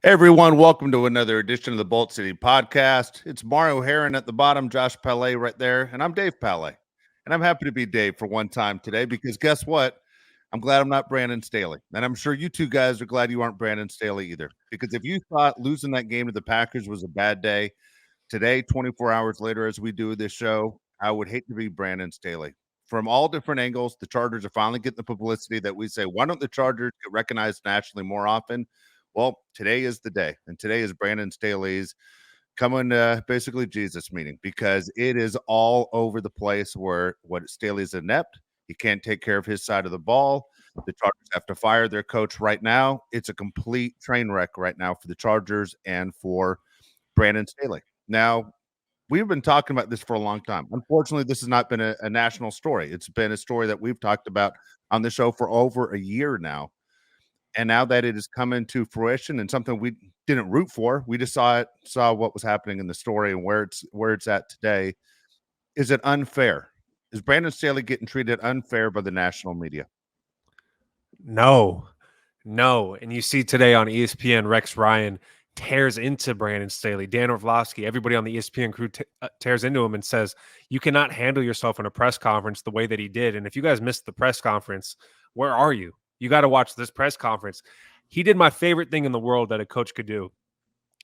Hey everyone, welcome to another edition of the Bolt City Podcast. It's Mario Heron at the bottom, Josh Palais right there, and I'm Dave Palais. And I'm happy to be Dave for one time today because guess what? I'm glad I'm not Brandon Staley. And I'm sure you two guys are glad you aren't Brandon Staley either. Because if you thought losing that game to the Packers was a bad day, today, 24 hours later, as we do this show, I would hate to be Brandon Staley. From all different angles, the Chargers are finally getting the publicity that we say, why don't the Chargers get recognized nationally more often? Well, today is the day, and today is Brandon Staley's coming basically Jesus meeting because it is all over the place where what Staley's inept. He can't take care of his side of the ball. The Chargers have to fire their coach right now. It's a complete train wreck right now for the Chargers and for Brandon Staley. Now, we've been talking about this for a long time. Unfortunately, this has not been a national story. It's been a story that we've talked about on the show for over a year now. And now that it has come into fruition and something we didn't root for, we just saw what was happening in the story and where it's at today. Is it unfair? Is Brandon Staley getting treated unfair by the national media? No. And you see today on ESPN, Rex Ryan tears into Brandon Staley, Dan Orlovsky, everybody on the ESPN crew tears into him and says, you cannot handle yourself in a press conference the way that he did. And if you guys missed the press conference, where are you? You got to watch this press conference. He did my favorite thing in the world that a coach could do.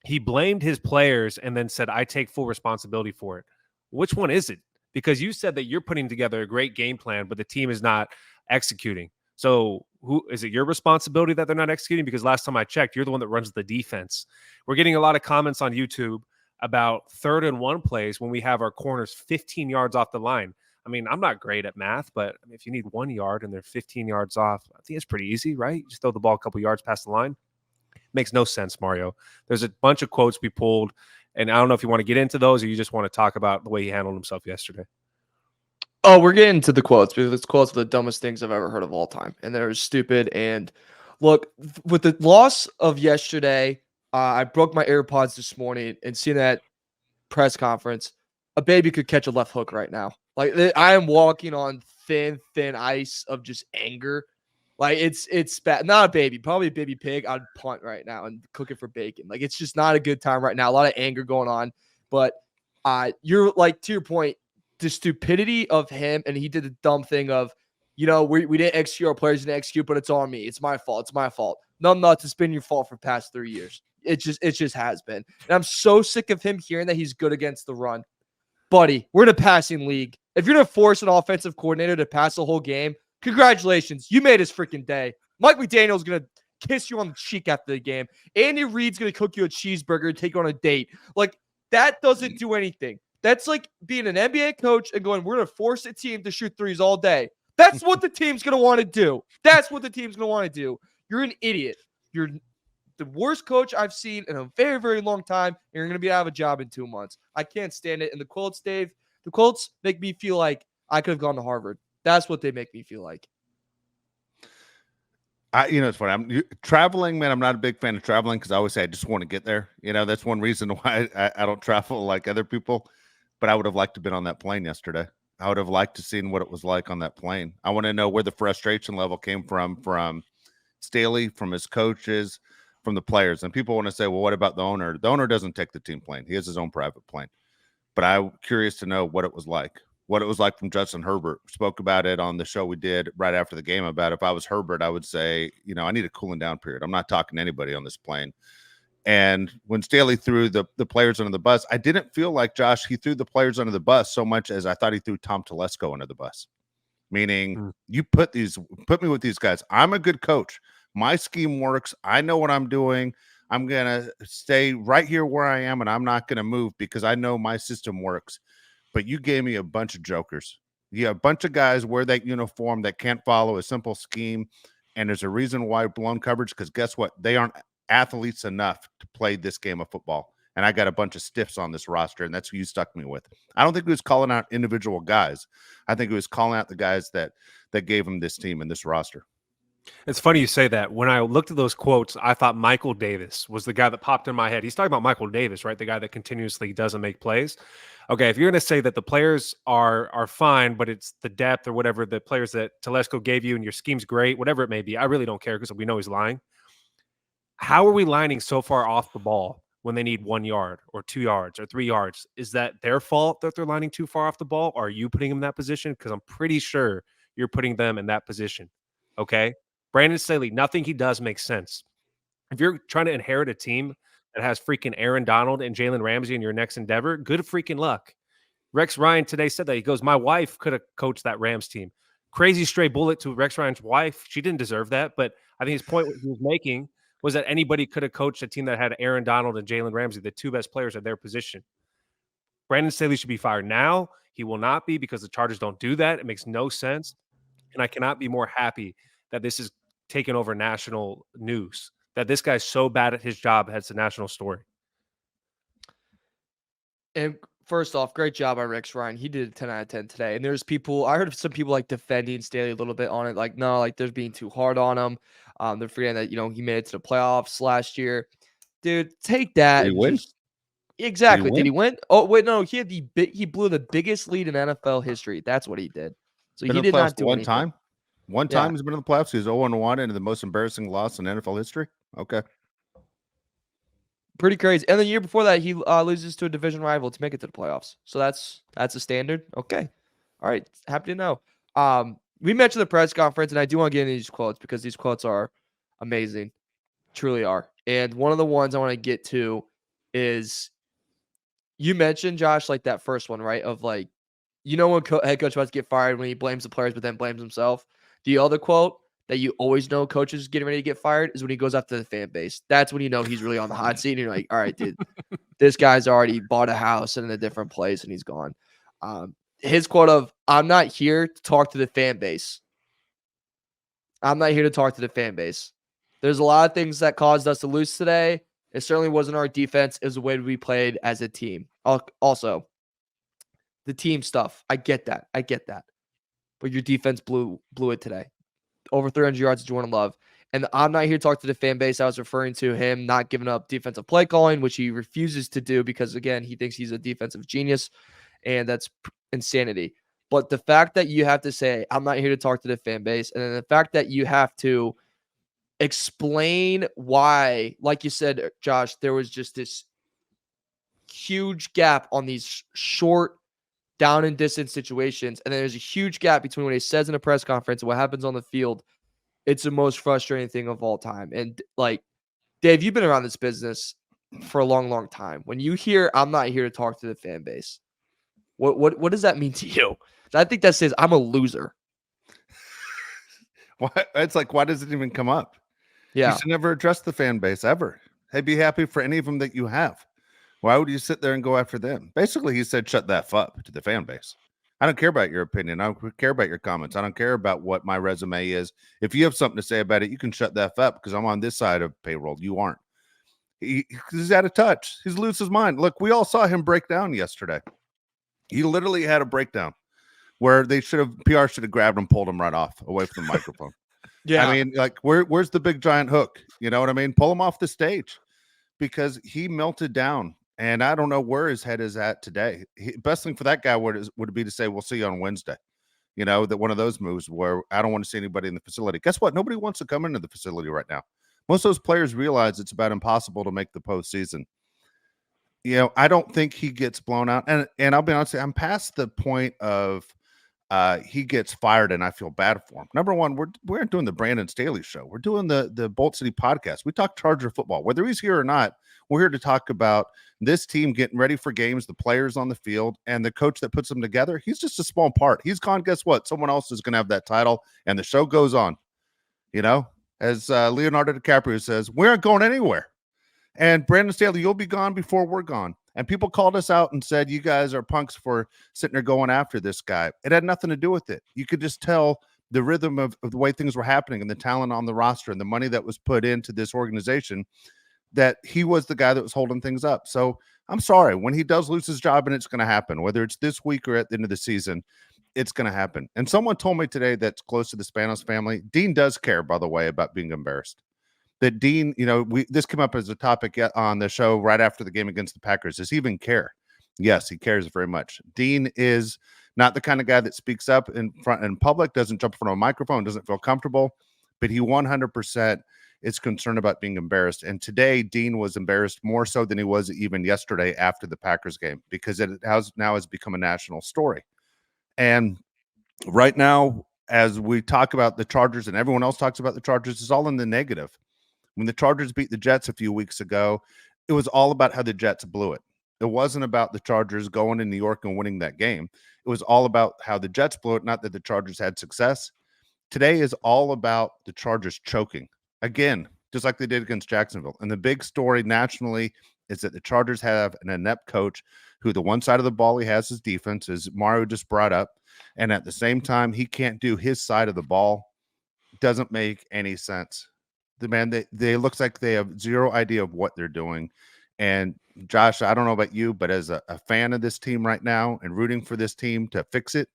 He blamed his players and then said, I take full responsibility for it. Which one is it? Because you said that you're putting together a great game plan, but the team is not executing. So who is it your responsibility that they're not executing? Because last time I checked, you're the one that runs the defense. We're getting a lot of comments on YouTube about 3rd and 1 plays when we have our corners 15 yards off the line. I mean, I'm not great at math, but if you need 1 yard and they're 15 yards off, I think it's pretty easy, right? You just throw the ball a couple yards past the line. Makes no sense, Mario. There's a bunch of quotes we pulled, and I don't know if you want to get into those or you just want to talk about the way he handled himself yesterday. Oh, we're getting to the quotes because it's quotes are the dumbest things I've ever heard of all time. And they're stupid. And look, with the loss of yesterday, I broke my AirPods this morning and seeing that press conference, a baby could catch a left hook right now. Like I am walking on thin ice of just anger. Like it's bad. Not a baby, probably a baby pig. I'd punt right now and cook it for bacon. Like it's just not a good time right now. A lot of anger going on. But you're like, to your point, the stupidity of him, and he did the dumb thing of, we didn't execute, our players didn't execute, but it's on me. It's my fault. No, nuts. It's been your fault for the past 3 years. It just has been. And I'm so sick of him hearing that he's good against the run. Buddy, we're in a passing league. If you're going to force an offensive coordinator to pass the whole game, congratulations. You made his freaking day. Mike McDaniel's going to kiss you on the cheek after the game. Andy Reid's going to cook you a cheeseburger and take you on a date. Like, that doesn't do anything. That's like being an NBA coach and going, we're going to force a team to shoot threes all day. That's what the team's going to want to do. You're an idiot. You're the worst coach I've seen in a very, very long time. And you're going to be out of a job in 2 months. I can't stand it. And the quotes, Dave, make me feel like I could have gone to Harvard. That's what they make me feel like. It's funny. I'm traveling, man. I'm not a big fan of traveling because I always say I just want to get there. That's one reason why I don't travel like other people. But I would have liked to have been on that plane yesterday. I would have liked to seen what it was like on that plane. I want to know where the frustration level came from Staley, from his coaches, from the players. And people want to say, well, what about the owner? The owner doesn't take the team plane. He has his own private plane. But I'm curious to know what it was like. What it was like from Justin Herbert. Spoke about it on the show we did right after the game about if I was Herbert, I would say, I need a cooling down period. I'm not talking to anybody on this plane. And when Staley threw the players under the bus, I didn't feel like, Josh, he threw the players under the bus so much as I thought he threw Tom Telesco under the bus. Meaning, you put me with these guys. I'm a good coach. My scheme works. I know what I'm doing. I'm going to stay right here where I am, and I'm not going to move because I know my system works. But you gave me a bunch of jokers. You have a bunch of guys wear that uniform that can't follow a simple scheme, and there's a reason why blown coverage, because guess what? They aren't athletes enough to play this game of football. And I got a bunch of stiffs on this roster, and that's who you stuck me with. I don't think he was calling out individual guys. I think he was calling out the guys that gave him this team and this roster. It's funny you say that. When I looked at those quotes, I thought Michael Davis was the guy that popped in my head. He's talking about Michael Davis, right? The guy that continuously doesn't make plays. Okay, if you're going to say that the players are fine, but it's the depth or whatever, the players that Telesco gave you and your scheme's great, whatever it may be, I really don't care because we know he's lying. How are we lining so far off the ball when they need 1 yard or 2 yards or 3 yards? Is that their fault that they're lining too far off the ball? Or are you putting them in that position? Because I'm pretty sure you're putting them in that position. Okay. Brandon Staley, nothing he does makes sense. If you're trying to inherit a team that has freaking Aaron Donald and Jalen Ramsey in your next endeavor, good freaking luck. Rex Ryan today said that. He goes, my wife could have coached that Rams team. Crazy stray bullet to Rex Ryan's wife. She didn't deserve that. But I think his point he was making was that anybody could have coached a team that had Aaron Donald and Jalen Ramsey, the two best players at their position. Brandon Staley should be fired now. He will not be because the Chargers don't do that. It makes no sense. And I cannot be more happy that this is taken over national news, that this guy's so bad at his job, it's a national story. And first off, great job by Rex Ryan. He did a 10 out of 10 today. And there's people, I heard some people like defending Staley a little bit on it. Like, no, like there's being too hard on him. They're forgetting that, he made it to the playoffs last year. Dude, take that. Did he win? Exactly. Did he win? Oh, wait, no, he blew the biggest lead in NFL history. That's what he did. So Been he in the did not playoffs do one anything. time. One Yeah. time he's been in the playoffs. He's 0-1 and the most embarrassing loss in NFL history. Okay. Pretty crazy. And the year before that, he loses to a division rival to make it to the playoffs. So that's a standard. Okay. All right. Happy to know. We mentioned the press conference, and I do want to get into these quotes because these quotes are amazing. Truly are. And one of the ones I want to get to is you mentioned, Josh, like that first one, right? Of like, when head coach about to get fired when he blames the players but then blames himself. The other quote that you always know coaches getting ready to get fired is when he goes after the fan base. That's when you know he's really on the hot seat. And you're like, all right, dude, this guy's already bought a house in a different place and he's gone. His quote of, I'm not here to talk to the fan base. I'm not here to talk to the fan base. There's a lot of things that caused us to lose today. It certainly wasn't our defense. It was the way we played as a team. Also, the team stuff. I get that. But your defense blew it today. Over 300 yards that you want to love. And I'm not here to talk to the fan base. I was referring to him not giving up defensive play calling, which he refuses to do because, again, he thinks he's a defensive genius, and that's insanity. But the fact that you have to say, I'm not here to talk to the fan base, and then the fact that you have to explain why, like you said, Josh, there was just this huge gap on these short down and distance situations. And then there's a huge gap between what he says in a press conference and what happens on the field. It's the most frustrating thing of all time. And like, Dave, you've been around this business for a long, long time. When you hear, I'm not here to talk to the fan base, what does that mean to you? I think that says I'm a loser. Why? It's like, why does it even come up? Yeah. You should never address the fan base ever. Hey, be happy for any of them that you have. Why would you sit there and go after them? Basically, he said, shut that up to the fan base. I don't care about your opinion. I don't care about your comments. I don't care about what my resume is. If you have something to say about it, you can shut that up because I'm on this side of payroll. You aren't. He's out of touch. He's lose his mind. Look, we all saw him break down yesterday. He literally had a breakdown where PR should have grabbed him, pulled him right off away from the microphone. Yeah. I mean, like, where's the big giant hook? You know what I mean? Pull him off the stage because he melted down. And I don't know where his head is at today. Best thing for that guy would be to say, we'll see you on Wednesday. That one of those moves where I don't want to see anybody in the facility. Guess what? Nobody wants to come into the facility right now. Most of those players realize it's about impossible to make the postseason. I don't think he gets blown out. And I'll be honest, I'm past the point of he gets fired and I feel bad for him. Number one, we're doing the Brandon Staley show. We're doing the Bolt City podcast. We talk Charger football. Whether he's here or not, we're here to talk about this team getting ready for games, the players on the field, and the coach that puts them together. He's just a small part. He's gone. Guess what? Someone else is going to have that title, and the show goes on. As Leonardo DiCaprio says, we aren't going anywhere. And Brandon Staley, you'll be gone before we're gone. And people called us out and said, you guys are punks for sitting there going after this guy. It had nothing to do with it. You could just tell the rhythm of the way things were happening and the talent on the roster and the money that was put into this organization, that he was the guy that was holding things up. So I'm sorry, when he does lose his job, and it's going to happen, whether it's this week or at the end of the season, it's going to happen. And someone told me today that's close to the Spanos family, Dean does care, by the way, about being embarrassed. That Dean, this came up as a topic on the show right after the game against the Packers. Does he even care? Yes, he cares very much. Dean is not the kind of guy that speaks up in public, doesn't jump in front of a microphone, doesn't feel comfortable. but he 100% is concerned about being embarrassed. And today, Dean was embarrassed more so than he was even yesterday after the Packers game, because it has become a national story. And right now, as we talk about the Chargers and everyone else talks about the Chargers, it's all in the negative. When the Chargers beat the Jets a few weeks ago, it was all about how the Jets blew it. It wasn't about the Chargers going to New York and winning that game. It was all about how the Jets blew it, not that the Chargers had success. Today is all about the Chargers choking again, just like they did against Jacksonville. And the big story nationally is that the Chargers have an inept coach who the one side of the ball he has his defense, as Mario just brought up. And at the same time, he can't do his side of the ball. Doesn't make any sense. The man, they looks like they have zero idea of what they're doing. And Josh, I don't know about you, but as a fan of this team right now and rooting for this team to fix it,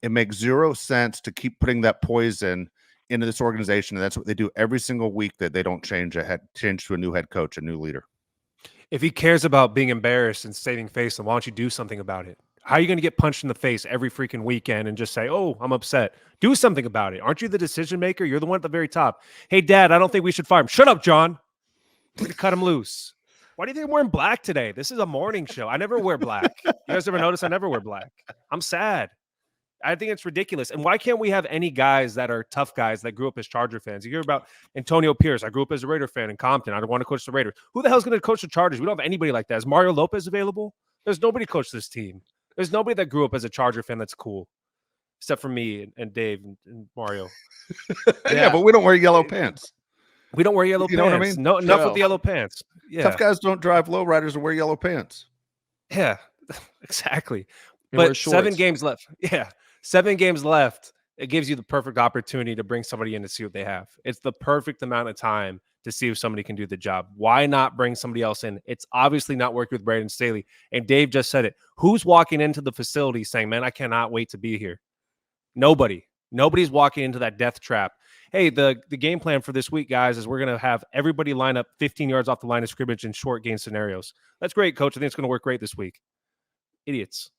it makes zero sense to keep putting that poison into this organization. And that's what they do every single week, that they don't change to a new head coach, a new leader. If he cares about being embarrassed and saving face, then why don't you do something about it? How are you going to get punched in the face every freaking weekend and just say, oh, I'm upset? Do something about it. Aren't you the decision maker? You're the one at the very top. Hey, Dad, I don't think we should fire him. Shut up, John. We're going to cut him loose. Why do you think I'm wearing black today? This is a morning show. I never wear black. You guys ever notice I never wear black? I'm sad. I think it's ridiculous. And why can't we have any guys that are tough guys that grew up as Charger fans? You hear about Antonio Pierce. I grew up as a Raider fan in Compton. I don't want to coach the Raiders. Who the hell is going to coach the Chargers? We don't have anybody like that. Is Mario Lopez available? There's nobody coach this team. There's nobody that grew up as a Charger fan that's cool, except for me and Dave and Mario. Yeah, but we don't wear yellow pants. We don't wear yellow pants. You know what I mean? No, enough with the yellow pants. Yeah. Tough guys don't drive lowriders and wear yellow pants. Yeah, exactly. And wear But shorts. 7 games left. Yeah. 7 games left. It gives you the perfect opportunity to bring somebody in to see what they have. It's the perfect amount of time to see if somebody can do the job. Why not bring somebody else in? It's obviously not working with Brandon Staley. And Dave just said it. Who's walking into the facility saying, man, I cannot wait to be here? Nobody. Nobody's walking into that death trap. Hey, the game plan for this week, guys, is we're going to have everybody line up 15 yards off the line of scrimmage in short gain scenarios. That's great, Coach. I think it's going to work great this week. Idiots.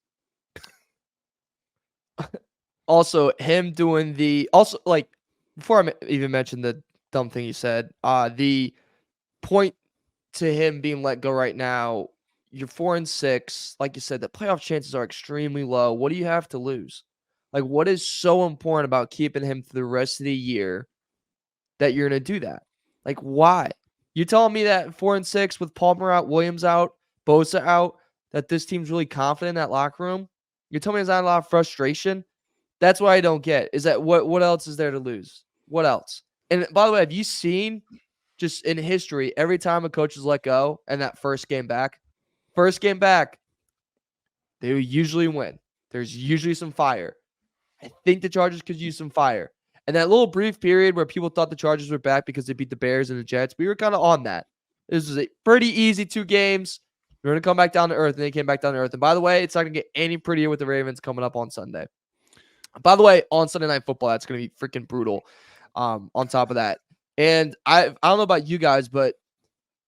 Also, him doing like before I even mentioned the dumb thing he said, the point to him being let go right now, you're 4-6. Like you said, the playoff chances are extremely low. What do you have to lose? Like, what is so important about keeping him for the rest of the year that you're going to do that? Like, why? You telling me that 4-6 with Palmer out, Williams out, Bosa out, that this team's really confident in that locker room? You're telling me there's not a lot of frustration? That's what I don't get. Is that what else is there to lose? What else? And by the way, have you seen just in history, every time a coach is let go and that first game back, they usually win. There's usually some fire. I think the Chargers could use some fire. And that little brief period where people thought the Chargers were back because they beat the Bears and the Jets, we were kind of on that. This was a pretty easy 2 games. We're going to come back down to earth, and they came back down to earth. And by the way, it's not going to get any prettier with the Ravens coming up on Sunday. By the way, on Sunday Night Football, that's going to be freaking brutal on top of that. And I don't know about you guys, but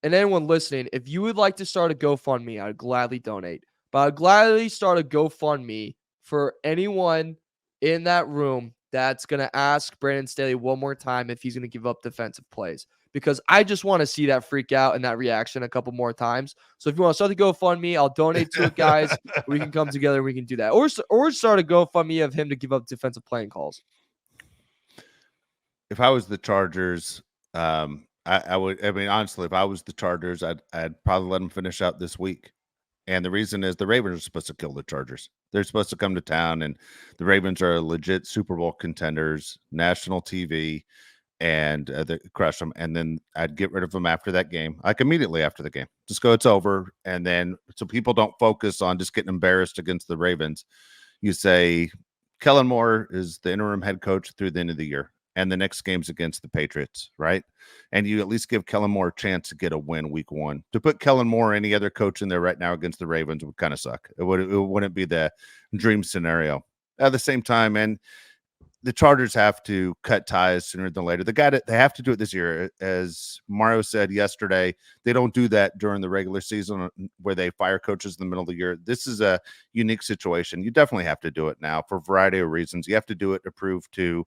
and anyone listening, if you would like to start a GoFundMe, I'd gladly donate. But I'd gladly start a GoFundMe for anyone in that room that's going to ask Brandon Staley one more time if he's going to give up defensive plays. Because I just want to see that freak out and that reaction a couple more times. So if you want to start the GoFundMe, I'll donate to it, guys. We can come together and we can do that. Or start a GoFundMe of him to give up defensive playing calls. If I was the Chargers, I would. I mean, honestly, if I was the Chargers, I'd probably let them finish out this week. And the reason is the Ravens are supposed to kill the Chargers. They're supposed to come to town, and the Ravens are legit Super Bowl contenders, national TV, and they crush them. And then I'd get rid of them after that game, like immediately after the game. Just go, it's over. And then so people don't focus on just getting embarrassed against the Ravens. You say Kellen Moore is the interim head coach through the end of the year. And the next game's against the Patriots, right? And you at least give Kellen Moore a chance to get a win week 1. To put Kellen Moore or any other coach in there right now against the Ravens would kind of suck. It wouldn't be the dream scenario. At the same time, and the Chargers have to cut ties sooner than later. They have to do it this year. As Mario said yesterday, they don't do that during the regular season where they fire coaches in the middle of the year. This is a unique situation. You definitely have to do it now for a variety of reasons. You have to do it to prove to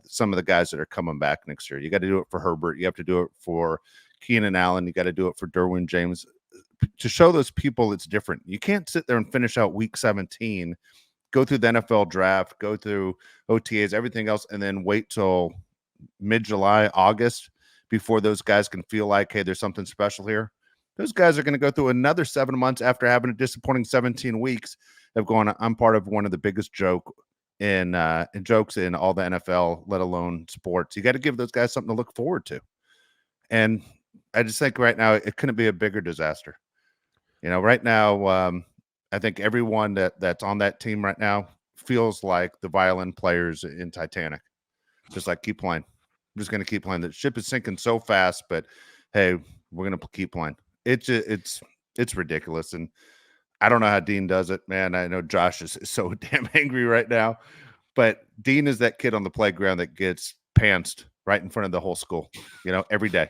some of the guys that are coming back next year. You got to do it for Herbert. You have to do it for Keenan Allen. You got to do it for Derwin James. To show those people it's different. You can't sit there and finish out week 17, go through the NFL draft, go through OTAs, everything else, and then wait till mid-July, August before those guys can feel like, hey, there's something special here. Those guys are going to go through another 7 months after having a disappointing 17 weeks of going, I'm part of one of the biggest jokes in all the NFL, let alone sports. You got to give those guys something to look forward to. And I just think right now it couldn't be a bigger disaster. Right now, I think everyone that's on that team right now feels like the violin players in Titanic. Just like, keep playing. I'm just going to keep playing. The ship is sinking so fast, but hey, we're going to keep playing. It's ridiculous. And I don't know how Dean does it, man. I know Josh is so damn angry right now, but Dean is that kid on the playground that gets pantsed right in front of the whole school, every day.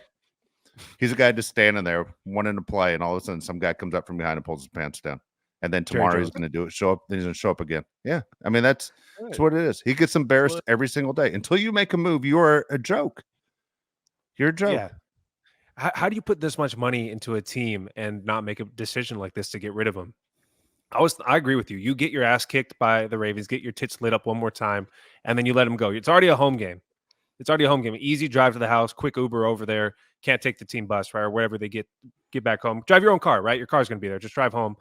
He's a guy just standing there wanting to play, and all of a sudden some guy comes up from behind and pulls his pants down. And then tomorrow he's going to do it, show up, then he's going to show up again. Yeah. I mean, that's what it is. He gets embarrassed every single day. Until you make a move, you are a joke. You're a joke. Yeah. How do you put this much money into a team and not make a decision like this to get rid of him? I agree with you. You get your ass kicked by the Ravens, get your tits lit up one more time, and then you let him go. It's already a home game. Easy drive to the house, quick Uber over there. Can't take the team bus, right? Or wherever they get back home. Drive your own car, right? Your car's going to be there. Just drive home.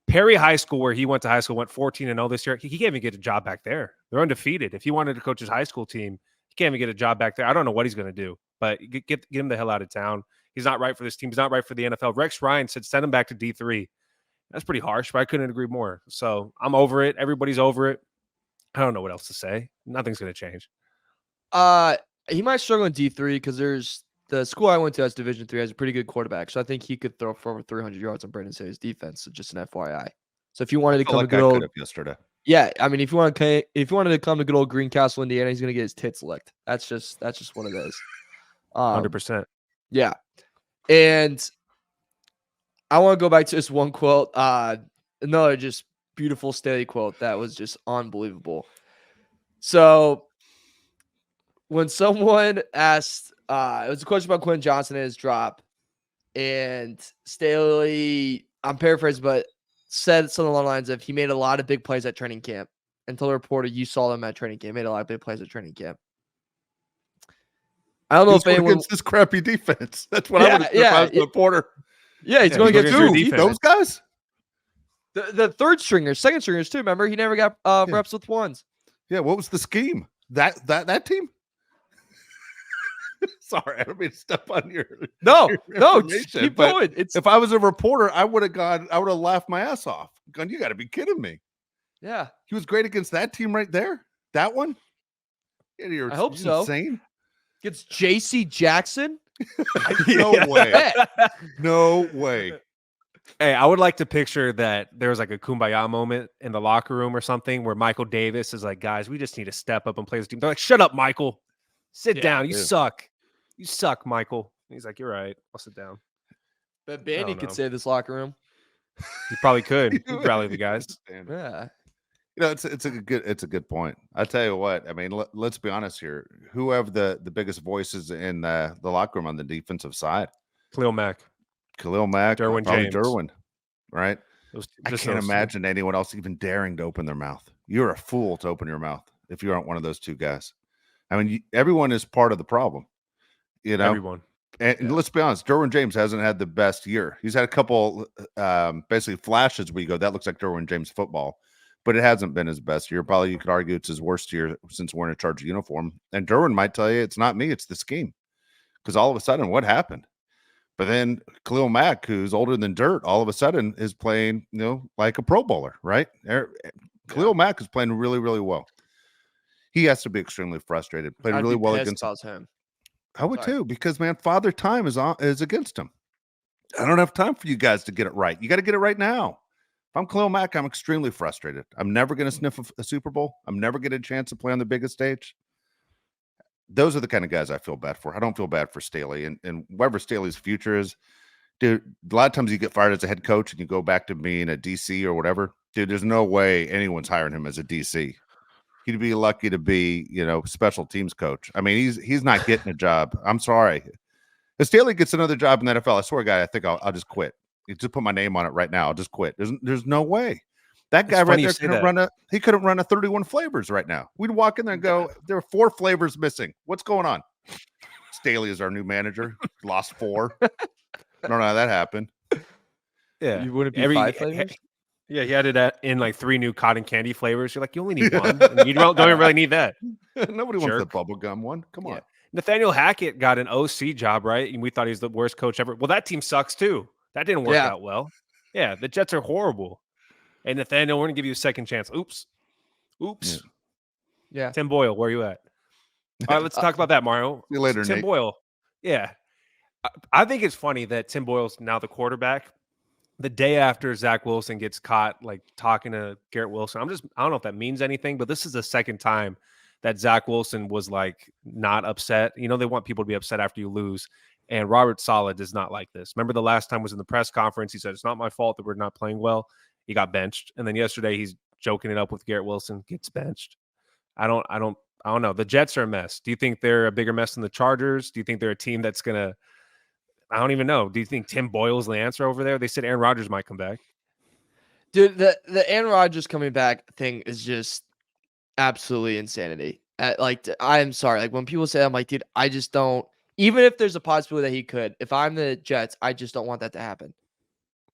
Perry High School, where he went to high school, went 14-0 this year. He can't even get a job back there. They're undefeated. If he wanted to coach his high school team, he can't even get a job back there. I don't know what he's going to do, but get him the hell out of town. He's not right for this team. He's not right for the NFL. Rex Ryan said send him back to D3. That's pretty harsh, but I couldn't agree more. So I'm over it. Everybody's over it. I don't know what else to say. Nothing's going to change. He might struggle in D3 because there's the school I went to as Division 3 has a pretty good quarterback. So I think he could throw for over 300 yards on Brandon Staley's defense. So just an FYI. So if you wanted to come to good old yesterday. Yeah, I mean, if you wanted to come to good old Greencastle, Indiana, he's gonna get his tits licked. That's just what it is. 100%. Yeah, and I want to go back to this one quote. Another just beautiful Staley quote that was just unbelievable. So when someone asked, it was a question about Quentin Johnson and his drop, and Staley, I'm paraphrasing, but said something along the lines of he made a lot of big plays at training camp. And told the reporter, you saw them at training camp. Made a lot of big plays at training camp. I don't know if anyone against this crappy defense. That's what I would have if I was the reporter. Yeah, he's going to get those guys. The third stringers, second stringers too. Remember, he never got reps with ones. Yeah, what was the scheme? That team? Sorry, I don't mean to step on your keep going. If I was a reporter, I would have laughed my ass off. Gone, you got to be kidding me. Yeah, he was great against that team right there. That one. Yeah, I hope so. Insane. Against J.C. Jackson. No way. No way. Hey, I would like to picture that there was like a kumbaya moment in the locker room or something where Michael Davis is like, guys, we just need to step up and play this team. They're like, shut up, Michael. Sit down. You suck. You suck, Michael. And he's like, you're right. I'll sit down. But Bandy could save this locker room. He probably could. He'd rally the guys. Yeah. It's a good point. I tell you what, I mean, let's be honest here. Who have the biggest voices in the locker room on the defensive side? Khalil Mack, Derwin James, Derwin, right? I can't those imagine anyone else even daring to open their mouth. You're a fool to open your mouth if you aren't one of those two guys. I mean, everyone is part of the problem. Everyone. And let's be honest, Derwin James hasn't had the best year. He's had a couple basically flashes where you go, that looks like Derwin James football, but it hasn't been his best year. Probably you could argue it's his worst year since wearing a Charger uniform. And Derwin might tell you it's not me, it's the scheme. Because all of a sudden, what happened? But then Khalil Mack, who's older than dirt, all of a sudden is playing, like a Pro Bowler, right? Khalil Mack is playing really, really well. He has to be extremely frustrated. Played really well against him. I would too, because man, Father Time is against him. I don't have time for you guys to get it right. You got to get it right now. If I'm Khalil Mack, I'm extremely frustrated. I'm never going to sniff a Super Bowl. I'm never going to get a chance to play on the biggest stage. Those are the kind of guys I feel bad for. I don't feel bad for Staley and whatever Staley's future is. Dude, a lot of times you get fired as a head coach and you go back to being a DC or whatever. Dude, there's no way anyone's hiring him as a DC. He'd be lucky to be, special teams coach. I mean, he's not getting a job. I'm sorry. If Staley gets another job in the NFL, I swear to God, I think I'll just quit. You just put my name on it right now. I'll just quit. There's no way. That guy right there couldn't run a 31 flavors right now. We'd walk in there and go, there are 4 flavors missing. What's going on? Staley is our new manager. Lost 4. I don't know how that happened. Yeah. You wouldn't be 5 flavors? Yeah, he had it in like 3 new cotton candy flavors. You're like, you only need one. And you don't even really need that. Nobody wants the bubblegum one. Come on. Nathaniel Hackett got an OC job, right? And we thought he was the worst coach ever. Well, that team sucks too. That didn't work out well. Yeah, the Jets are horrible. And Nathaniel, we're going to give you a second chance. Oops. Yeah. Tim Boyle, where are you at? All right, let's talk about that, Mario. See you later, Tim Nate. Boyle. Yeah. I think it's funny that Tim Boyle's now the quarterback. The day after Zac Wilson gets caught, like talking to Garrett Wilson, I don't know if that means anything, but this is the second time that Zac Wilson was like not upset. They want people to be upset after you lose. And Robert Saleh does not like this. Remember the last time was in the press conference. He said, it's not my fault that we're not playing well. He got benched. And then yesterday he's joking it up with Garrett Wilson, gets benched. I don't know. The Jets are a mess. Do you think they're a bigger mess than the Chargers? Do you think they're a team that's going to, I don't even know. Do you think Tim Boyle's the answer over there? They said Aaron Rodgers might come back. Dude, the Aaron Rodgers coming back thing is just absolutely insanity. I'm sorry. Like when people say that, I'm like, dude, I just don't. Even if there's a possibility that he could, if I'm the Jets, I just don't want that to happen.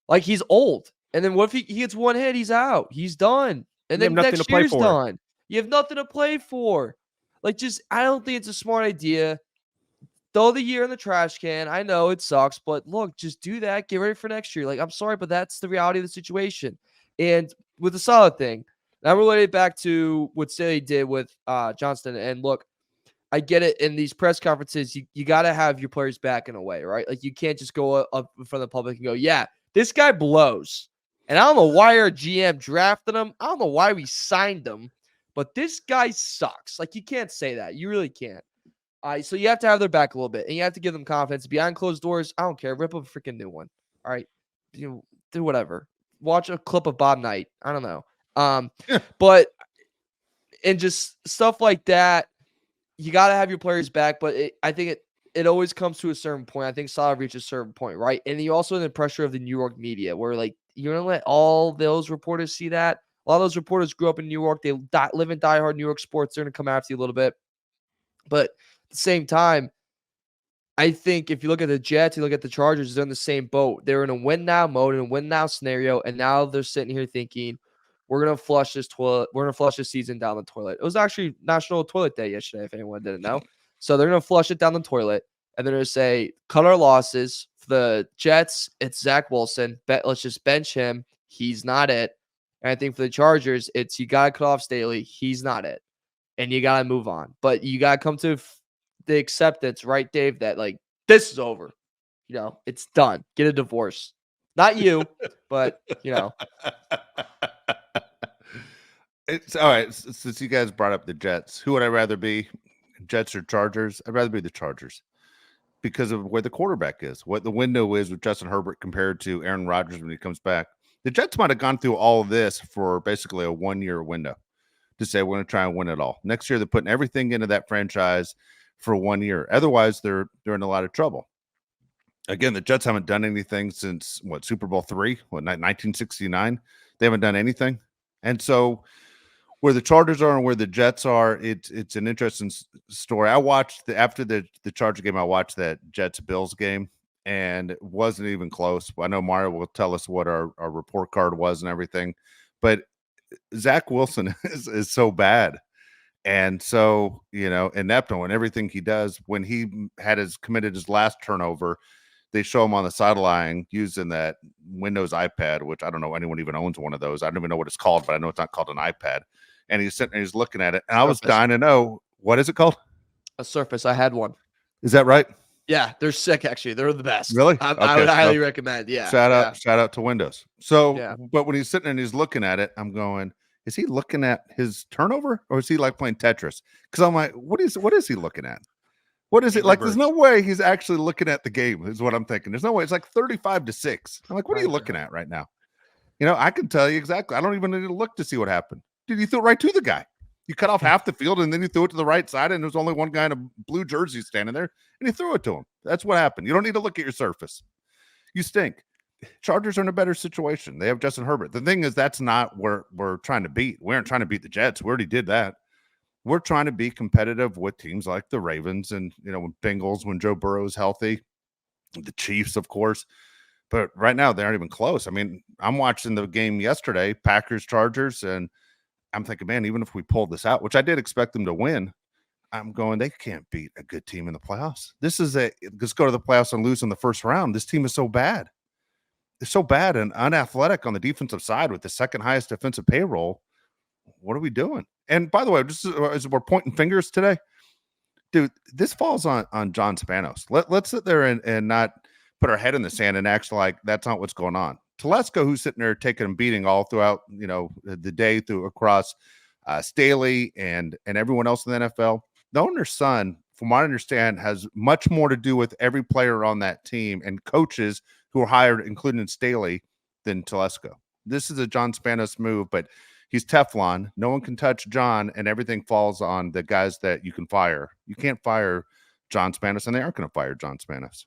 Like he's old, and then what if he gets one hit, he's out, he's done, and then next year's done. You have nothing to play for. I don't think it's a smart idea. Throw the year in the trash can. I know it sucks, but look, just do that. Get ready for next year. Like, I'm sorry, but that's the reality of the situation. And with the solid thing, I'm related back to what Staley did with Johnston. And look, I get it. In these press conferences, you got to have your players back in a way, right? Like, you can't just go up in front of the public and go, yeah, this guy blows. And I don't know why our GM drafted him. I don't know why we signed him, but this guy sucks. Like, you can't say that. You really can't. So you have to have their back a little bit, and you have to give them confidence. Behind closed doors, I don't care. Rip up a freaking new one. All right, do whatever. Watch a clip of Bob Knight. I don't know. But and just stuff like that, you got to have your players back. But I think it always comes to a certain point. I think Saleh reached a certain point, right? And you also in the pressure of the New York media, where like you're gonna let all those reporters see that. A lot of those reporters grew up in New York. They live in diehard New York sports. They're gonna come after you a little bit, but at the same time, I think if you look at the Jets, you look at the Chargers, they're in the same boat. They're in a win now mode, in a win now scenario, and now they're sitting here thinking, we're gonna flush this toilet. We're gonna flush this season down the toilet. It was actually National Toilet Day yesterday, if anyone didn't know. So they're gonna flush it down the toilet, and they're gonna say, cut our losses. For the Jets, it's Zac Wilson. Let's just bench him. He's not it. And I think for the Chargers, it's you gotta cut off Staley. He's not it, and you gotta move on. But you gotta come to the acceptance, right, Dave, that like this is over. It's done. Get a divorce. Not you, but It's all right. Since you guys brought up the Jets, who would I rather be, Jets or Chargers? I'd rather be the Chargers because of where the quarterback is, what the window is with Justin Herbert compared to Aaron Rodgers when he comes back. The Jets might have gone through all of this for basically a 1-year window to say we're going to try and win it all. Next year, they're putting everything into that franchise for 1 year. Otherwise, they're in a lot of trouble. Again, the Jets haven't done anything since Super Bowl III, 1969. They haven't done anything. And so where the Chargers are and where the Jets are, it's an interesting story. I watched after the Charger game, I watched that Jets-Bills game, and it wasn't even close. I know Mario will tell us what our report card was and everything, but Zac Wilson is so bad. And so, inept on everything he does. When he committed his last turnover, they show him on the sideline using that Windows iPad, which I don't know anyone even owns one of those. I don't even know what it's called, but I know it's not called an iPad. And he's sitting there, he's looking at it. And I was dying to know, what is it called? A Surface. I had one. Is that right? Yeah, they're sick, actually. They're the best. Really? I would highly recommend. Yeah. Shout out to Windows. So, But when he's sitting there and he's looking at it, I'm going, is he looking at his turnover or is he like playing Tetris? Because I'm like, what is he looking at? What is it like? There's no way he's actually looking at the game, is what I'm thinking. There's no way. It's like 35-6. I'm like, what are you looking at right now? I can tell you exactly. I don't even need to look to see what happened. Dude, you threw it right to the guy. You cut off half the field, and then you threw it to the right side, and there's only one guy in a blue jersey standing there, and you threw it to him. That's what happened. You don't need to look at your surface. You stink. Chargers are in a better situation. They have Justin Herbert. The thing is, that's not where we're trying to beat. We aren't trying to beat the Jets. We already did that. We're trying to be competitive with teams like the Ravens and, when Bengals, when Joe Burrow is healthy, the Chiefs, of course. But right now, they aren't even close. I mean, I'm watching the game yesterday, Packers, Chargers, and I'm thinking, man, even if we pulled this out, which I did expect them to win, I'm going, they can't beat a good team in the playoffs. Just go to the playoffs and lose in the first round. This team is so bad. They're so bad and unathletic on the defensive side with the second highest defensive payroll. What are we doing? And by the way, just as we're pointing fingers today, dude, this falls on John Spanos. Let's sit there and not put our head in the sand and act like that's not what's going on. Telesco, who's sitting there taking a beating all throughout, the day across Staley and everyone else in the NFL. The owner's son, from what I understand, has much more to do with every player on that team and coaches who are hired, including Staley, than Telesco. This is a John Spanos move, but he's Teflon. No one can touch John, and everything falls on the guys that you can fire. You can't fire John Spanos, and they aren't going to fire John Spanos.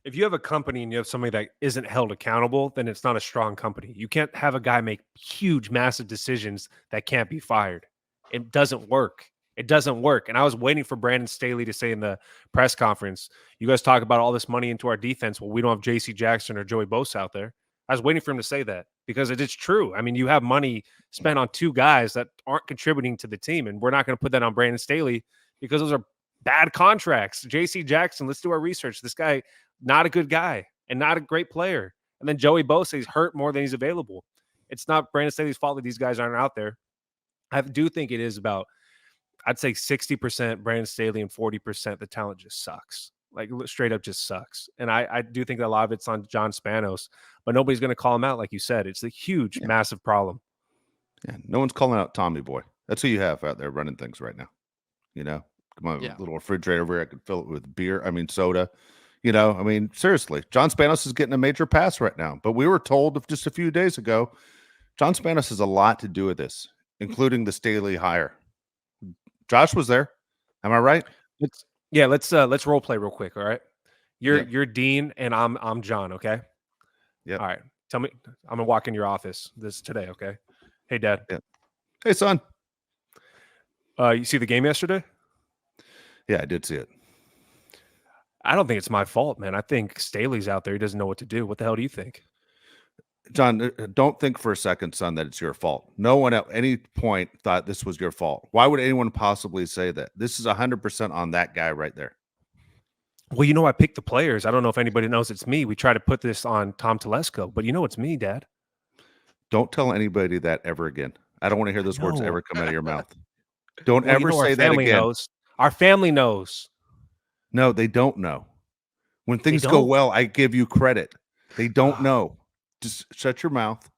If you have a company and you have somebody that isn't held accountable, then it's not a strong company. You can't have a guy make huge, massive decisions that can't be fired. It doesn't work. It doesn't work. And I was waiting for Brandon Staley to say in the press conference, you guys talk about all this money into our defense. Well, we don't have J.C. Jackson or Joey Bosa out there. I was waiting for him to say that because it is true. I mean, you have money spent on two guys that aren't contributing to the team, and we're not going to put that on Brandon Staley because those are bad contracts. J.C. Jackson, let's do our research. This guy, not a good guy and not a great player. And then Joey Bosa, he's hurt more than he's available. It's not Brandon Staley's fault that these guys aren't out there. I do think it is about, I'd say 60% Brandon Staley and 40% the talent just sucks. Like straight up just sucks. And I do think that a lot of it's on John Spanos, but nobody's going to call him out. Like you said, it's a huge, massive problem. Yeah. No one's calling out Tommy Boy. That's who you have out there running things right now. Come on, little refrigerator over here. I could fill it with beer. I mean, soda. Seriously, John Spanos is getting a major pass right now. But we were told just a few days ago, John Spanos has a lot to do with this, including the Staley hire. Josh was there. Am I right? Let's role play real quick. All right. You're Dean and I'm John. Okay. Yeah. All right. Tell me, I'm gonna walk in your office today. Okay. Hey, Dad. Yeah. Hey, son. You see the game yesterday? Yeah, I did see it. I don't think it's my fault, man. I think Staley's out there. He doesn't know what to do. What the hell do you think? John, don't think for a second, son, that it's your fault. No one at any point thought this was your fault. Why would anyone possibly say that? This is 100% on that guy right there. Well, I picked the players. I don't know if anybody knows it's me. We try to put this on Tom Telesco, but it's me, Dad. Don't tell anybody that ever again. I don't want to hear those words ever come out of your mouth. Don't ever say that again. Knows. Our family knows. No, they don't know. When things go well, I give you credit. They don't know. Just shut your mouth,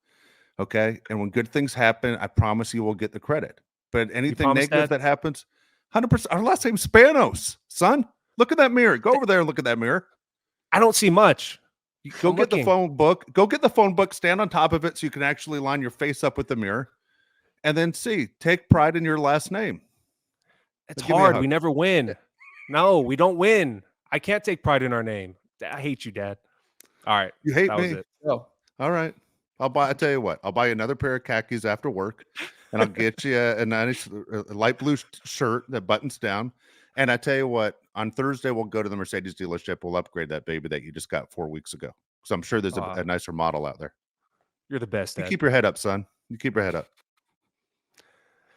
okay? And when good things happen, I promise you will get the credit. But anything negative that happens, 100%. Our last name's Spanos, son. Look at that mirror. Go over there and look at that mirror. I don't see much. Go get the phone book. Go get the phone book. Stand on top of it so you can actually line your face up with the mirror. And then take pride in your last name. It's hard. We never win. No, we don't win. I can't take pride in our name. I hate you, Dad. All right. You hate me? Oh. All right. I tell you what, I'll buy you another pair of khakis after work, and I'll get you a nice light blue shirt that buttons down. And I tell you what, on Thursday, we'll go to the Mercedes dealership. We'll upgrade that baby that you just got 4 weeks ago. So I'm sure there's a nicer model out there. You're the best, Dad. You keep your head up, son. You keep your head up.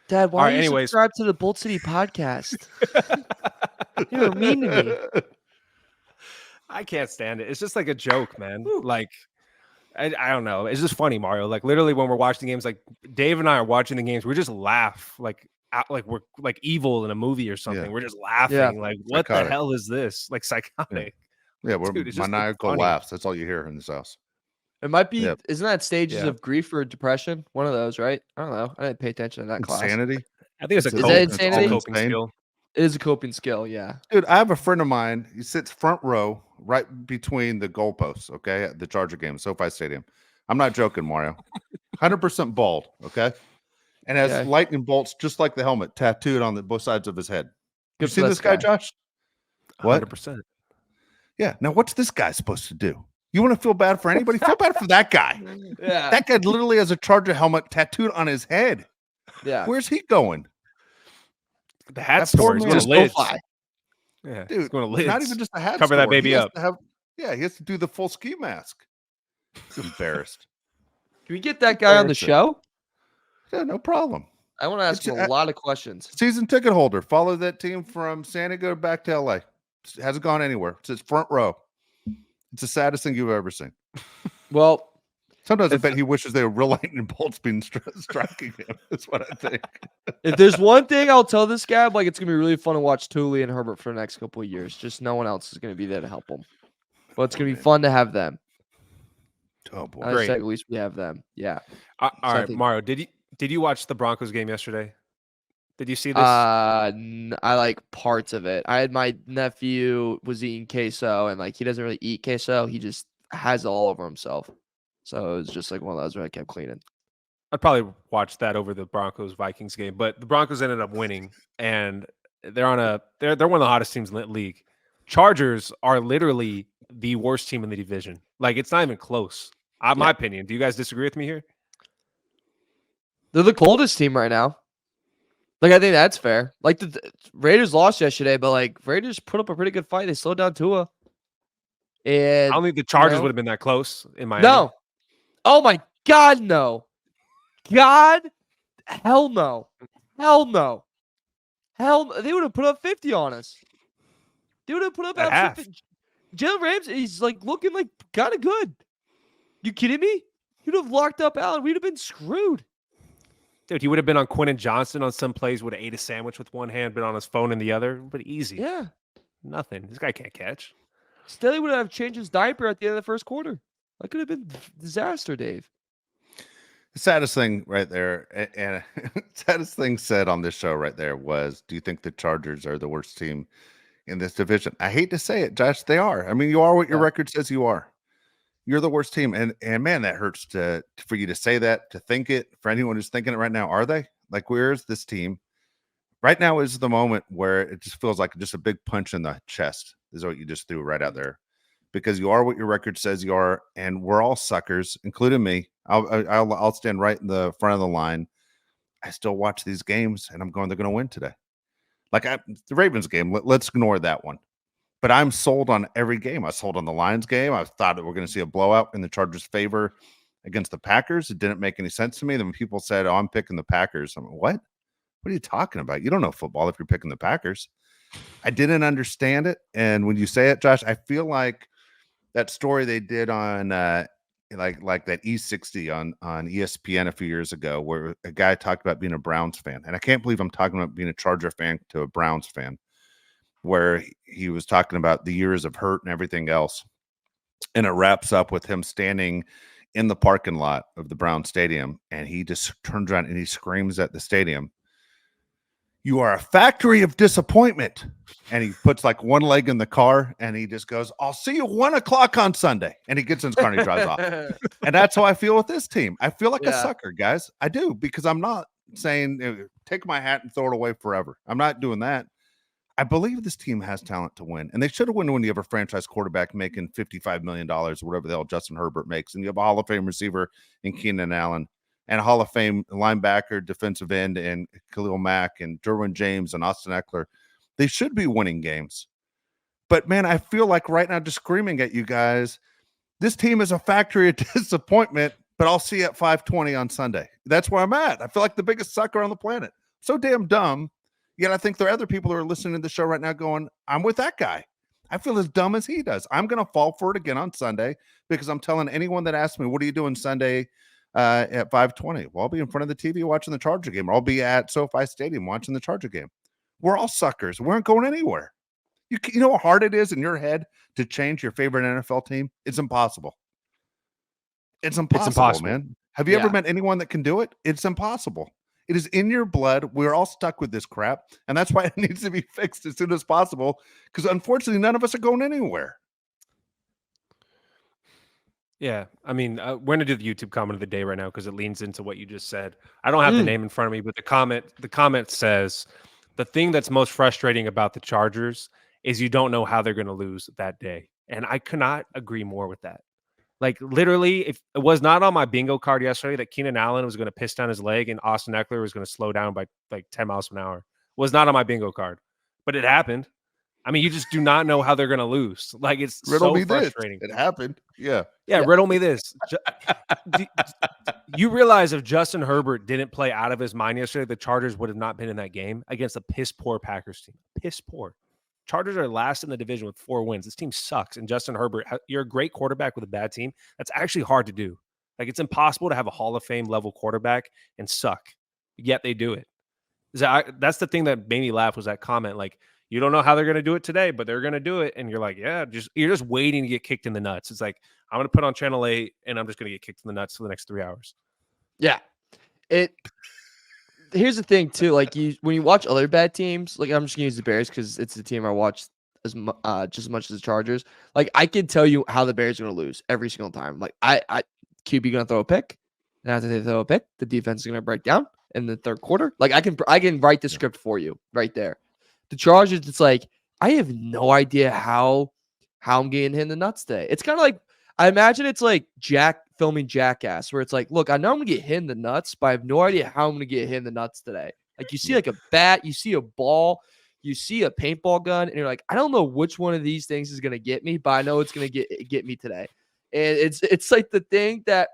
Dad, why don't you subscribe to the Bolt City podcast? You were mean to me. I can't stand it. It's just like a joke, man. Like, I don't know. It's just funny, Mario. Like, literally, when we're watching the games, like Dave and I are watching the games, we just laugh like we're like evil in a movie or something. Yeah. We're just laughing. Yeah. Like, what the hell is this? Like psychotic. Yeah, we're maniacal laughs. That's all you hear in this house. It might be. Isn't that stages of grief or depression? One of those, right? I don't know. I didn't pay attention to that class. Insanity. I think it's a coping skill. It is a coping skill, yeah. Dude, I have a friend of mine. He sits front row right between the goalposts, okay, at the Charger game, SoFi Stadium. I'm not joking, Mario. 100% bald, okay? and has Okay. lightning bolts just like the helmet tattooed on both sides of his head. You Good for seen this guy, guy. Josh? What? 100%. Yeah. Now, what's this guy supposed to do? You want to feel bad for anybody? Feel bad for that guy. Yeah. That guy literally has a Charger helmet tattooed on his head. Yeah. Where's he going? The hat That poor store. He's man. going Just to go lids. fly. Yeah, Dude, he's going to it's lids. not even just a hat Cover that store. He baby has up. to have, he has to do the full ski mask. He's embarrassed. Can we get that guy on the Embarrassing. show? Yeah, no problem. I want to ask him a lot of questions. Season ticket holder. Follow that team from San Diego back to LA. Hasn't gone anywhere. It's his front row. It's the saddest thing you've ever seen. Well, Sometimes I bet he wishes they were real lightning bolts being striking him. That's what I think. if there's one thing I'll tell this guy, like it's gonna be really fun to watch Thule and Herbert for the next couple of years. Just no one else is gonna be there to help him. But it's gonna be fun to have them. Oh boy. I Great. said at least we have them. Yeah. All I right, think- Mario, did you watch the Broncos game yesterday? Did you see this? I like parts of it. I had my nephew was eating queso, and like he doesn't really eat queso. He just has it all over himself. So it was just like one of those where I kept cleaning. I'd probably watch that over the Broncos Vikings game, but the Broncos ended up winning, and they're one of the hottest teams in the league. Chargers are literally the worst team in the division. Like it's not even close. My opinion. Do you guys disagree with me here? They're the coldest team right now. Like I think that's fair. Like the Raiders lost yesterday, but like Raiders put up a pretty good fight. They slowed down Tua. And I don't think the Chargers know? would have been that close in Miami. no. Oh my God, no. God, hell no. Hell no. They would have put up 50 on us. They would have put up At half. absolute. Jalen Ramsey, he's like looking like kind of good. You kidding me? You'd have locked up Allen. We'd have been screwed. Dude, he would have been on Quentin Johnson on some plays, would have ate a sandwich with one hand, been on his phone in the other, but easy. Yeah. Nothing. This guy can't catch. Staley would have changed his diaper at the end of the first quarter. That could have been disaster, Dave. The saddest thing right there, and saddest thing said on this show right there was, do you think the Chargers are the worst team in this division? I hate to say it, Josh, they are. I mean, you are what your record says you are. You're the worst team. And man, that hurts for you to say that, to think it, for anyone who's thinking it right now. Are they? Like, where is this team? Right now is the moment where it just feels like just a big punch in the chest is what you just threw right out there. Because you are what your record says you are, and we're all suckers, including me. I'll stand right in the front of the line. I still watch these games, and I'm going, they're going to win today. Like the Ravens game, let's ignore that one. But I'm sold on every game. I sold on the Lions game. I thought that we're going to see a blowout in the Chargers' favor against the Packers. It didn't make any sense to me. Then when people said, "Oh, I'm picking the Packers," I'm like, "What? What are you talking about? You don't know football if you're picking the Packers." I didn't understand it. And when you say it, Josh, I feel like that story they did on like that E60 on ESPN a few years ago, where a guy talked about being a Browns fan. And I can't believe I'm talking about being a Charger fan to a Browns fan, where he was talking about the years of hurt and everything else. And it wraps up with him standing in the parking lot of the Brown Stadium, and he just turns around and he screams at the stadium, "You are a factory of disappointment." And he puts like one leg in the car and he just goes, "I'll see you 1 o'clock on Sunday." And he gets in his car and he drives off. And that's how I feel with this team. I feel like a sucker, guys. I do, because I'm not saying take my hat and throw it away forever. I'm not doing that. I believe this team has talent to win, and they should have won when you have a franchise quarterback making $55 million, or whatever the hell Justin Herbert makes, and you have a Hall of Fame receiver in Keenan Allen, and a Hall of Fame linebacker, defensive end, and Khalil Mack, and Derwin James, and Austin Eckler. They should be winning games. But, man, I feel like right now just screaming at you guys, this team is a factory of disappointment, but I'll see you at 5:20 on Sunday. That's where I'm at. I feel like the biggest sucker on the planet. So damn dumb. Yet I think there are other people who are listening to the show right now going, I'm with that guy. I feel as dumb as he does. I'm going to fall for it again on Sunday, because I'm telling anyone that asks me, what are you doing Sunday at 5:20? Well, I'll be in front of the TV watching the Charger game, or I'll be at SoFi Stadium watching the Charger game. We're all suckers. We aren't going anywhere. You know how hard it is in your head to change your favorite NFL team? It's impossible. It's impossible, man. Have you ever met anyone that can do it? It's impossible. It is in your blood. We're all stuck with this crap, and that's why it needs to be fixed as soon as possible, because unfortunately none of us are going anywhere. Yeah, I mean, we're gonna do the YouTube comment of the day right now because it leans into what you just said. I don't have the name in front of me, but the comment says the thing that's most frustrating about the Chargers is you don't know how they're gonna lose that day, and I cannot agree more with that. Like literally, if it was not on my bingo card yesterday that Keenan Allen was gonna piss down his leg and Austin Eckler was gonna slow down by like 10 miles an hour, was not on my bingo card, but it happened. I mean, you just do not know how they're gonna lose. Like it's Riddle so me this. frustrating. It happened. Yeah. Yeah, Yeah. riddle me this. You realize if Justin Herbert didn't play out of his mind yesterday, the Chargers would have not been in that game against a piss poor Packers team. Piss poor. Chargers are last in the division with 4 wins. This team sucks. And Justin Herbert, you're a great quarterback with a bad team. That's actually hard to do. Like it's impossible to have a Hall of Fame level quarterback and suck. Yet they do it. That's the thing that made me laugh was that comment. Like, you don't know how they're going to do it today, but they're going to do it. And you're like, yeah, you're just waiting to get kicked in the nuts. It's like, I'm going to put on channel 8 and I'm just going to get kicked in the nuts for the next 3 hours. Yeah. Here's the thing too, like when you watch other bad teams, like I'm just gonna use the Bears because it's the team I watch just as much as the Chargers. Like I can tell you how the Bears are gonna lose every single time. Like I QB gonna throw a pick, and after they throw a pick, the defense is gonna break down in the third quarter. Like I can write the script for you right there. The Chargers, it's like I have no idea how I'm getting hit in the nuts today. It's kind of like I imagine it's like Jack filming Jackass, where it's like, look, I know I'm gonna get hit in the nuts, but I have no idea how I'm gonna get hit in the nuts today. Like you see like a bat, you see a ball, you see a paintball gun, and you're like, I don't know which one of these things is gonna get me, but I know it's gonna get me today. And it's like the thing that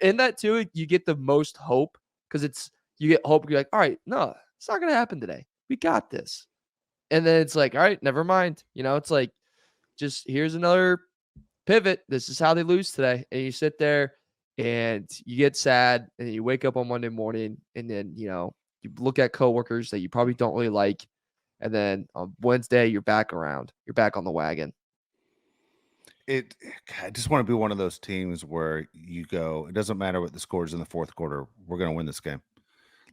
in that too, you get the most hope because you get hope. You're like, all right, no, it's not gonna happen today. We got this. And then it's like, all right, never mind. It's like just here's another pivot. This is how they lose today. And you sit there and you get sad and you wake up on Monday morning and then, you look at coworkers that you probably don't really like. And then on Wednesday, you're back around. You're back on the wagon. I just want to be one of those teams where you go, it doesn't matter what the score is in the fourth quarter. We're going to win this game.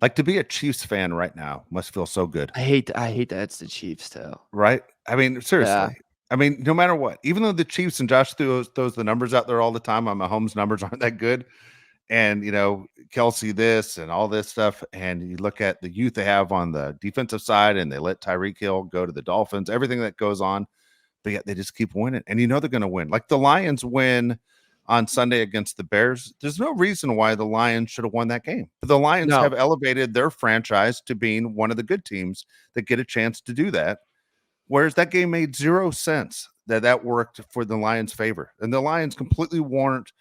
Like to be a Chiefs fan right now must feel so good. I hate that it's the Chiefs too. Right? I mean, seriously. Yeah. I mean, no matter what, even though the Chiefs and Josh throws the numbers out there all the time, on Mahomes' numbers aren't that good. And, Kelsey this and all this stuff. And you look at the youth they have on the defensive side and they let Tyreek Hill go to the Dolphins, everything that goes on. But yet they just keep winning. And they're going to win. Like the Lions win on Sunday against the Bears. There's no reason why the Lions should have won that game. But the Lions have elevated their franchise to being one of the good teams that get a chance to do that. Whereas that game made 0 sense that worked for the Lions' favor. And the Lions completely weren't.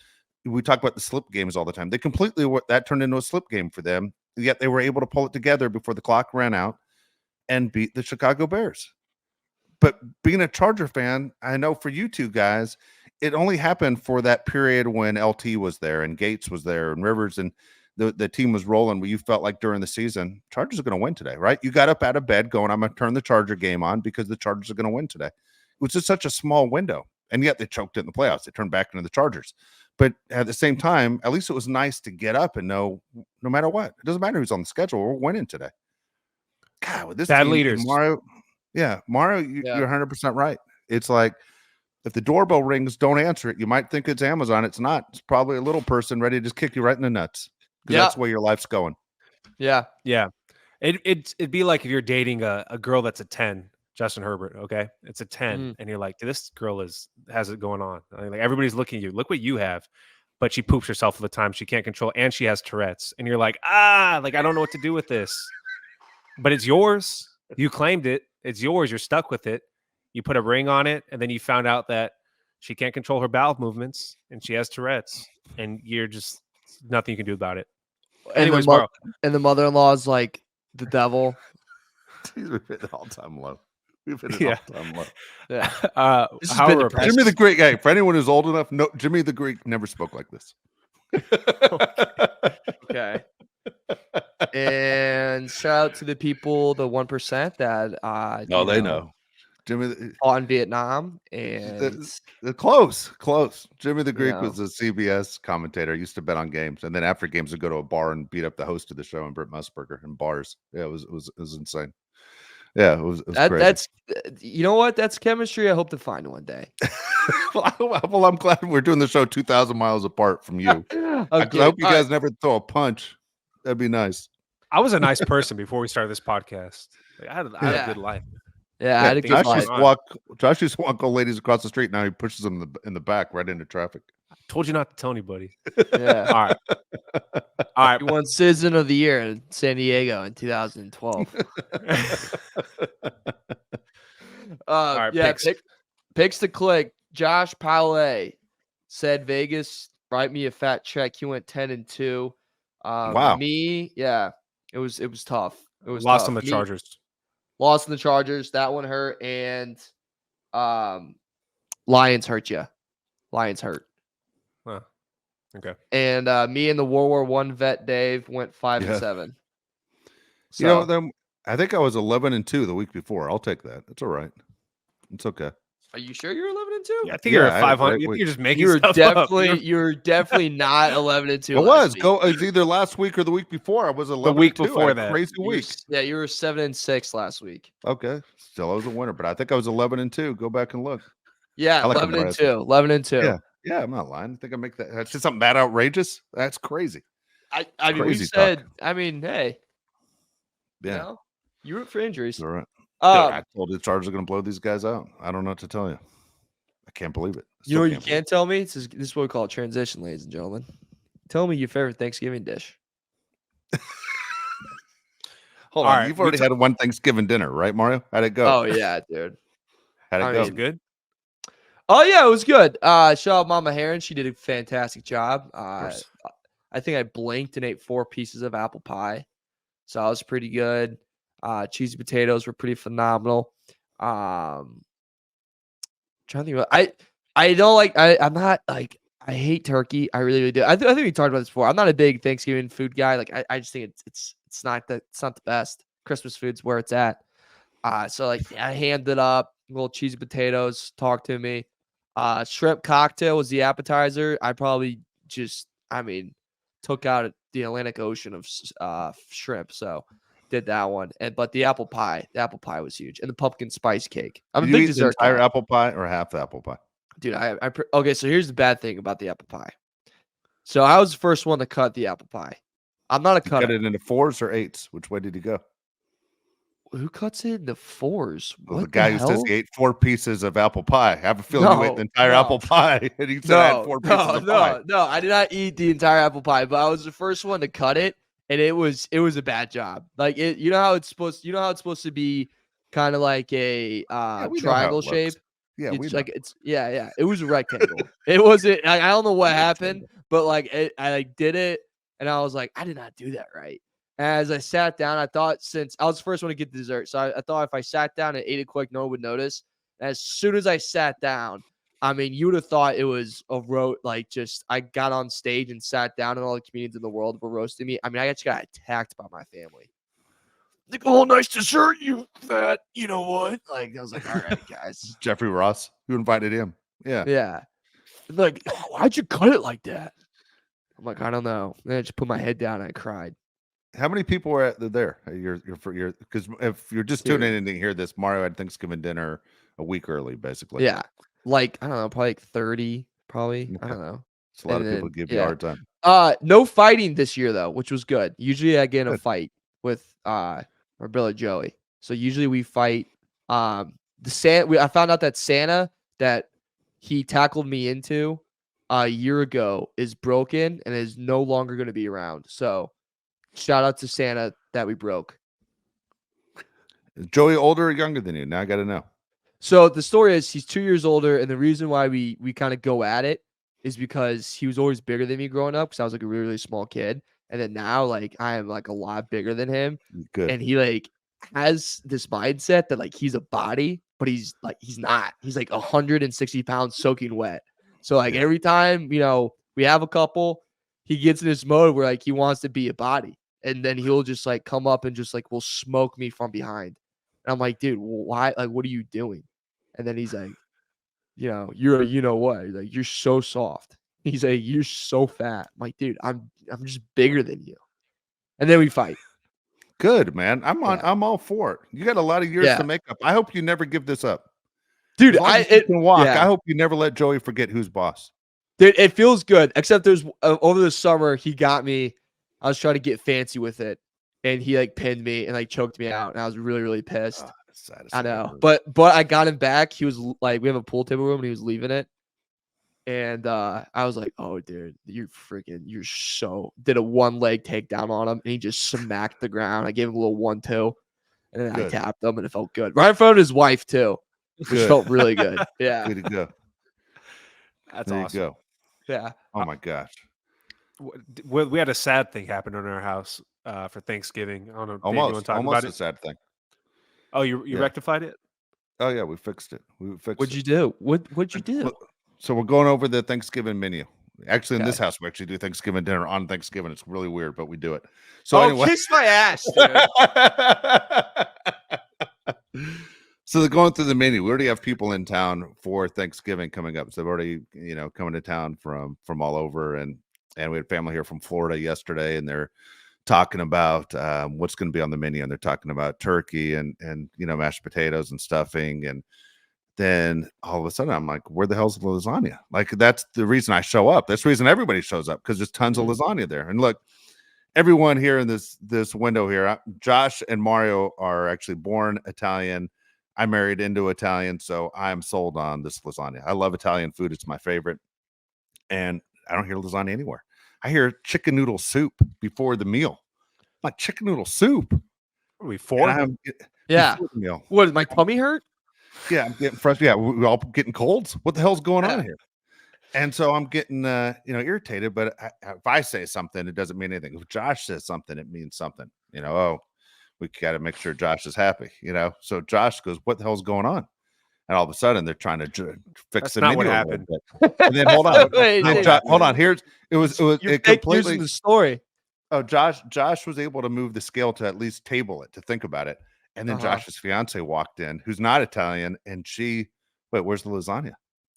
We talk about the slip games all the time. They completely that turned into a slip game for them. Yet they were able to pull it together before the clock ran out and beat the Chicago Bears. But being a Charger fan, I know for you two guys, it only happened for that period when LT was there and Gates was there and Rivers and the team was rolling where you felt like during the season, Chargers are going to win today, right? You got up out of bed going, I'm going to turn the Charger game on because the Chargers are going to win today. It was just such a small window. And yet they choked it in the playoffs. They turned back into the Chargers. But at the same time, at least it was nice to get up and know no matter what, it doesn't matter who's on the schedule, we're winning today. God, with this Bad team, leaders. Mario, you're 100% right. It's like if the doorbell rings, don't answer it. You might think it's Amazon. It's not. It's probably a little person ready to just kick you right in the nuts because that's where your life's going. Yeah. Yeah. It'd be like if you're dating a girl that's a 10, Justin Herbert. Okay. It's a 10. And you're like, this girl has it going on. Like everybody's looking at you. Look what you have. But she poops herself all the time. She can't control. And she has Tourette's. And you're like, I don't know what to do with this. But it's yours. You claimed it. It's yours. You're stuck with it. You put a ring on it, and then you found out that she can't control her bowel movements, and she has Tourette's, and you're just nothing you can do about it. Anyways, and the mother-in-law is like the devil. We've hit an all-time low. All-time low. Yeah. Jimmy the Greek. Hey, for anyone who's old enough, no, Jimmy the Greek never spoke like this. Okay. And shout out to the people, the 1% that they know. Jimmy fought in Vietnam and the close. Jimmy the Greek was a CBS commentator. Used to bet on games, and then after games would go to a bar and beat up the host of the show and Britt Musburger in bars. Yeah, it was insane. Yeah, it was crazy. That's you know what? That's chemistry I hope to find one day. Well, I'm glad we're doing the show 2,000 miles apart from you. I hope you guys never throw a punch. That'd be nice. I was a nice person before we started this podcast. Like, I had a good life. Yeah, I had a good Josh life. used to walk old ladies across the street. Now he pushes them in the back right into traffic. I told you not to tell anybody. Yeah. All right. You won Citizen of the Year in San Diego in 2012. All right, yeah, picks. Picks to click. Josh Paulet said Vegas, write me a fat check. He went 10-2. Wow. Me, yeah, it was tough. It was Lost tough. on the Chargers. Lost in the Chargers. That one hurt. And Lions hurt you. Lions hurt. Huh. Okay. And me and the World War I vet Dave went 5-7. So, You know, then I think I was 11-2 the week before. I'll take that. It's all right. It's okay. are you sure you're 11-2? Yeah, I think you're I at had a 500. great You think week. you're just making You're stuff definitely up. you're definitely not 11-2. It was it was either last week or the week before. I was 11. The week before that. Crazy week. Yeah, you were 7-6 last week. Okay, still I was a winner, but I think I was 11-2. Go back and look. Yeah, I like 11-2. 11-2. Yeah, I'm not lying. I think I make that. That's just something that outrageous. That's crazy. I mean, we Crazy said. talk. I mean, hey, Yeah, you know, you root for injuries. all right. I told you the Chargers are going to blow these guys out. I don't know what to tell you. I can't believe it. You know what you can't tell me? This is what we call a transition, ladies and gentlemen. Tell me your favorite Thanksgiving dish. Hold All on. right, You've already had one Thanksgiving dinner, right, Mario? How'd it go? Oh yeah, dude. How'd it I go? Is it good? Oh yeah, it was good. Shout out Mama Heron. She did a fantastic job. course. I think I blinked and ate 4 pieces of apple pie. So that was pretty good. Cheesy potatoes were pretty phenomenal. Trying to think about I don't like I'm not like I hate turkey. I really do. I think we talked about this before. I'm not a big Thanksgiving food guy. Like I just think it's not the best. Christmas food's where it's at. So like I hammed it up, little cheesy potatoes, talk to me. Shrimp cocktail was the appetizer. I probably took out the Atlantic Ocean of shrimp. So did that one. But the apple pie was huge. And the pumpkin spice cake. I'm Did a big you eat dessert the entire guy. apple pie or half the apple pie? Dude, okay, so here's the bad thing about the apple pie. So I was the first one to cut the apple pie. I'm not a You cut cutter. it into 4s or 8s? Which way did you go? Who cuts it into 4s? Well, What the guy who hell? says he ate 4 pieces of apple pie. I have a feeling you ate the entire apple pie. And he said I had 4 pieces of pie. No, I did not eat the entire apple pie, but I was the first one to cut it, and it was a bad job. Like you know how it's supposed to be kind of like a we know how it triangle looks. shape. Yeah, It's like it was a rectangle. It wasn't. I don't know what happened, but I did it, and I was like, I did not do that right. As I sat down, I thought since I was the first one to get the dessert, so I thought if I sat down and ate it quick, no one would notice. And as soon as I sat down, I mean, you would have thought it was a I got on stage and sat down, and all the comedians in the world were roasting me. I mean, I actually got attacked by my family. Like, oh, nice dessert, you fat. You know what? Like, I was like, all right, guys. Jeffrey Ross. Who invited him? Yeah. Yeah. Like, why'd you cut it like that? I'm like, I don't know. Then I just put my head down and I cried. How many people were there? Because if you're just tuning in to hear this, Mario had Thanksgiving dinner a week early, basically. Yeah. Like, I don't know, probably like 30, probably. Okay. I don't know. It's a lot of people give you a hard time. No fighting this year though, which was good. Usually I get in a fight with our brother Joey. So usually we fight. I found out that Santa that he tackled me into a year ago is broken and is no longer going to be around. So shout out to Santa that we broke. Is Joey older or younger than you? Now I got to know. So the story is he's 2 years older, and the reason why we kind of go at it is because he was always bigger than me growing up because I was like a really, really small kid. And then now, like, I am like a lot bigger than him. Good. And he like has this mindset that like he's a body, but he's not. He's like 160 pounds soaking wet. So like every time, we have a couple, he gets in this mode where like he wants to be a body. And then he'll just like come up and just like will smoke me from behind. And I'm like, dude, why? Like, what are you doing? And then he's like, you're what? He's like, you're so soft. He's like, you're so fat. I'm like, dude, I'm just bigger than you. And then we fight. Good, man. I'm Yeah. I'm all for it. You got a lot of years Yeah. to make up. I hope you never give this up. Dude, As long as you can walk, yeah. I hope you never let Joey forget who's boss. Dude, it feels good. Except there's over the summer, he got me. I was trying to get fancy with it, and he like pinned me and like choked me out, and I was really, really pissed. Oh, that's the saddest I thing know, ever. but I got him back. He was like, we have a pool table room, and he was leaving it, and I was like, oh, dude, you're so did a one leg takedown on him, and he just smacked the ground. I gave him a little 1-2, and then I Good. tapped him, and it felt good. Right in front of his wife too, which Good. felt really good. Yeah, Way to go. That's There awesome. you go. yeah. Oh my gosh. We had a sad thing happen in our house for Thanksgiving. I don't know. Dave, you want to talk Almost about a it? sad thing. Oh, you Yeah. rectified it? Oh yeah, we fixed it. We fixed What'd it. you do? What'd you do? So we're going over the Thanksgiving menu. Actually, in Okay. this house, we actually do Thanksgiving dinner on Thanksgiving. It's really weird, but we do it. So Oh, anyway, kiss my ass, dude. so they're going through the menu. We already have people in town for Thanksgiving coming up. So they've already, coming to town from all over, and we had family here from Florida yesterday, and they're talking about what's going to be on the menu, and they're talking about turkey and mashed potatoes and stuffing, and then all of a sudden I'm like, where the hell's the lasagna? Like, that's the reason I show up. That's the reason everybody shows up, because there's tons of lasagna there. And look, everyone here in this window here, Josh and Mario are actually born Italian. I married into Italian, so I'm sold on this lasagna. I love Italian food. It's my favorite. And I don't hear lasagna anywhere. I hear chicken noodle soup before the meal. I'm like, chicken noodle soup? Are we four? Yeah. Before the meal. What, did my tummy hurt? Yeah, I'm getting frustrated. Yeah, we're all getting colds. What the hell's going Yeah. on here? And so I'm getting, irritated. But if I say something, it doesn't mean anything. If Josh says something, it means something. We got to make sure Josh is happy. So Josh goes, "What the hell's going on?" And all of a sudden, they're trying to fix That's the not what menu a happened. little bit. And then hold on, Wait, Then Dave, hold on. It was you're it fake completely. using the story. Oh, Josh was able to move the scale to at least table it, to think about it. And then Josh's fiance walked in, who's not Italian, and wait, where's the lasagna?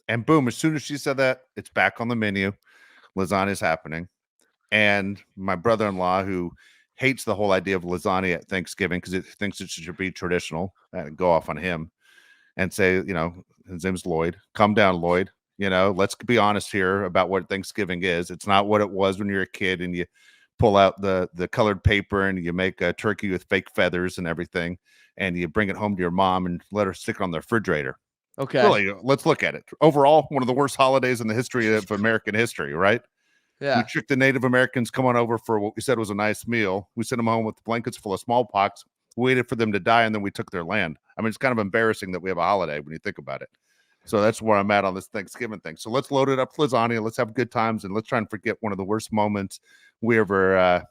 And boom, as soon as she said that, it's back on the menu. Lasagna is happening. And my brother-in-law, who hates the whole idea of lasagna at Thanksgiving because it thinks it should be traditional, go off on him and say, his name's Lloyd. Come down, Lloyd. Let's be honest here about what Thanksgiving is. It's not what it was when you're a kid and you pull out the colored paper and you make a turkey with fake feathers and everything, and you bring it home to your mom and let her stick it on the refrigerator. Okay. Really, let's look at it. Overall, one of the worst holidays in the history of American history, right? Yeah. We tricked the Native Americans coming over for what we said was a nice meal. We sent them home with blankets full of smallpox, waited for them to die, and then we took their land. I mean, it's kind of embarrassing that we have a holiday when you think about it. So that's where I'm at on this Thanksgiving thing. So let's load it up with lasagna. Let's have good times, and let's try and forget one of the worst moments we ever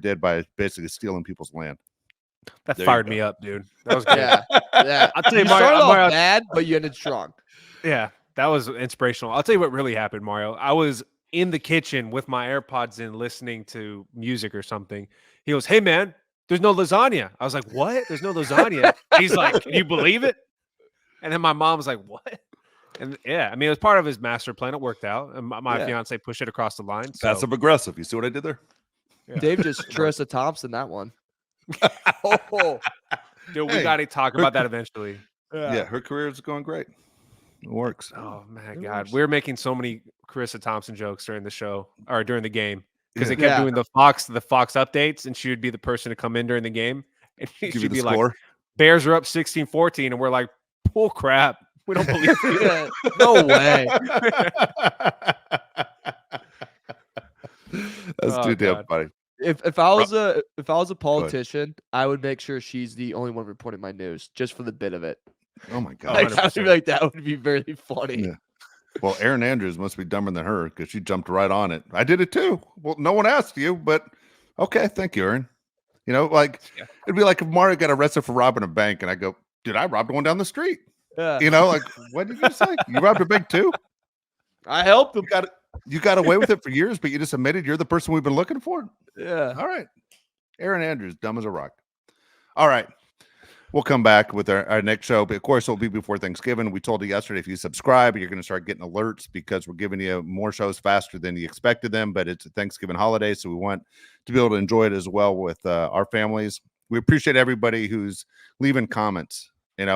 did by basically stealing people's land. That There you fired go. me up, dude. That was good. Yeah. I'll tell you, You Mario, started off Mario, bad, but you ended strong. yeah, that was inspirational. I'll tell you what really happened, Mario. I was in the kitchen with my AirPods in, listening to music or something. He goes, "Hey, man, there's no lasagna." I was like, "What? There's no lasagna?" He's like, "Can you believe it?" And then my mom was like, "What?" And yeah, I mean, it was part of his master plan. It worked out. And my fiance pushed it across the line. So. Passive aggressive. You see what I did there? Yeah. Dave just Trista Thompson that one. Oh, Dude, we Hey, got to talk about that eventually. Yeah, her career is going great. It works. Oh my It God, works. we're making so many Carissa Thompson jokes during the show or during the game because Yeah. they kept Yeah. doing the Fox updates, and she would be the person to come in during the game, and Give you she'd the be like, score. "Bears are up 16-14," and we're like, "Bull crap, we don't believe you." Yeah, no way. That's Oh, too damn God. funny. If I was a politician, I would make sure she's the only one reporting my news just for the bit of it. Oh my god. Like, I would be 100%. like, that would be very funny. Yeah. Well, Erin Andrews must be dumber than her because she jumped right on it. I did it too. Well, no one asked you, but okay, thank you, Erin. It'd be like if Mario got arrested for robbing a bank, and I go, "Dude, I robbed one down the street." Yeah. What did you say? You robbed a bank too? I helped him. You got away with it for years, but you just admitted you're the person we've been looking for. Yeah. All right, Erin Andrews, dumb as a rock. All right. We'll come back with our next show, but of course it'll be before Thanksgiving. We told you yesterday, if you subscribe, you're going to start getting alerts because we're giving you more shows faster than you expected them, but it's a Thanksgiving holiday, so we want to be able to enjoy it as well with our families. we appreciate everybody who's leaving comments. And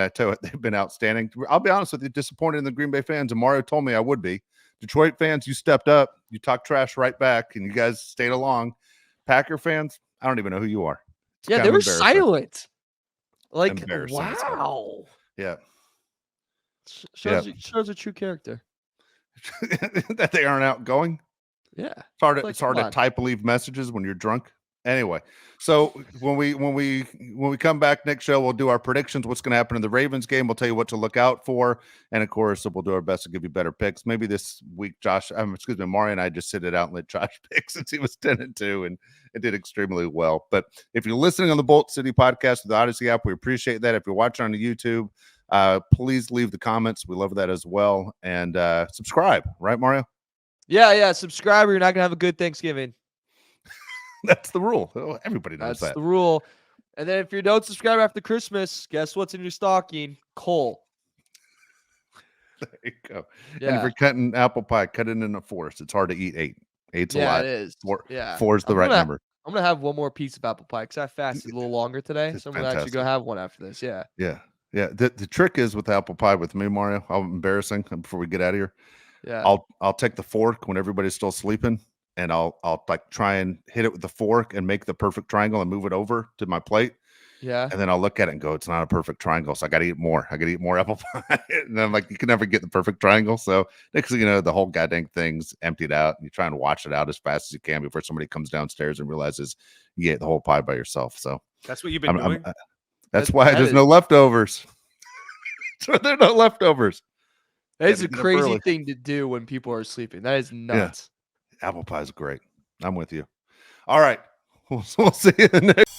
I tell you, they've been outstanding. I'll be honest with you, disappointed in the Green Bay fans. And Mario told me I would be. Detroit fans, you stepped up. You talked trash right back, and you guys stayed along. Packer fans, I don't even know who you are. It's Yeah, kind they of were embarrassing. silent. Like, Embarrassing, it's like- wow. Yeah. Shows a true character. That they aren't outgoing. Yeah. It's hard, Like, it's hard come to on. type leave messages when you're drunk. Anyway, so when we come back next show, we'll do our predictions. What's going to happen in the Ravens game? We'll tell you what to look out for, and of course, we'll do our best to give you better picks. Maybe this week, Mario and I just sit it out and let Josh pick since he was 10-2 and it did extremely well. But if you're listening on the Bolt City podcast with the Odyssey app, we appreciate that. If you're watching on the YouTube, please leave the comments. We love that as well, and subscribe. Right, Mario? Yeah. Subscribe or you're not gonna have a good Thanksgiving. That's the rule. Everybody knows That's that. the rule. And then if you don't subscribe after Christmas, guess what's in your stocking? Coal. There you go. Yeah. And if you're cutting apple pie, cut it in a forest. It's hard to eat 8. 8's a lot. It is. Yeah. 4 is the right number. I'm gonna have one more piece of apple pie because I fasted a little longer today. It's So I'm gonna actually go fantastic. have one after this. Yeah. Yeah. The trick is with apple pie with me, Mario. How embarrassing before we get out of here. Yeah. I'll take the fork when everybody's still sleeping, and I'll like try and hit it with the fork and make the perfect triangle and move it over to my plate. Yeah. And then I'll look at it and go, it's not a perfect triangle. So I got to eat more. I got to eat more apple pie. And I'm like, you can never get the perfect triangle. So next thing you know, the whole goddamn thing's emptied out. And you try and wash it out as fast as you can before somebody comes downstairs and realizes you ate the whole pie by yourself. So That's what you've been doing. that's why there's no leftovers. So there are no leftovers. That is a Gotta get up crazy early. thing to do when people are sleeping. That is nuts. Apple pie is great. I'm with you. All right. We'll see you in the next.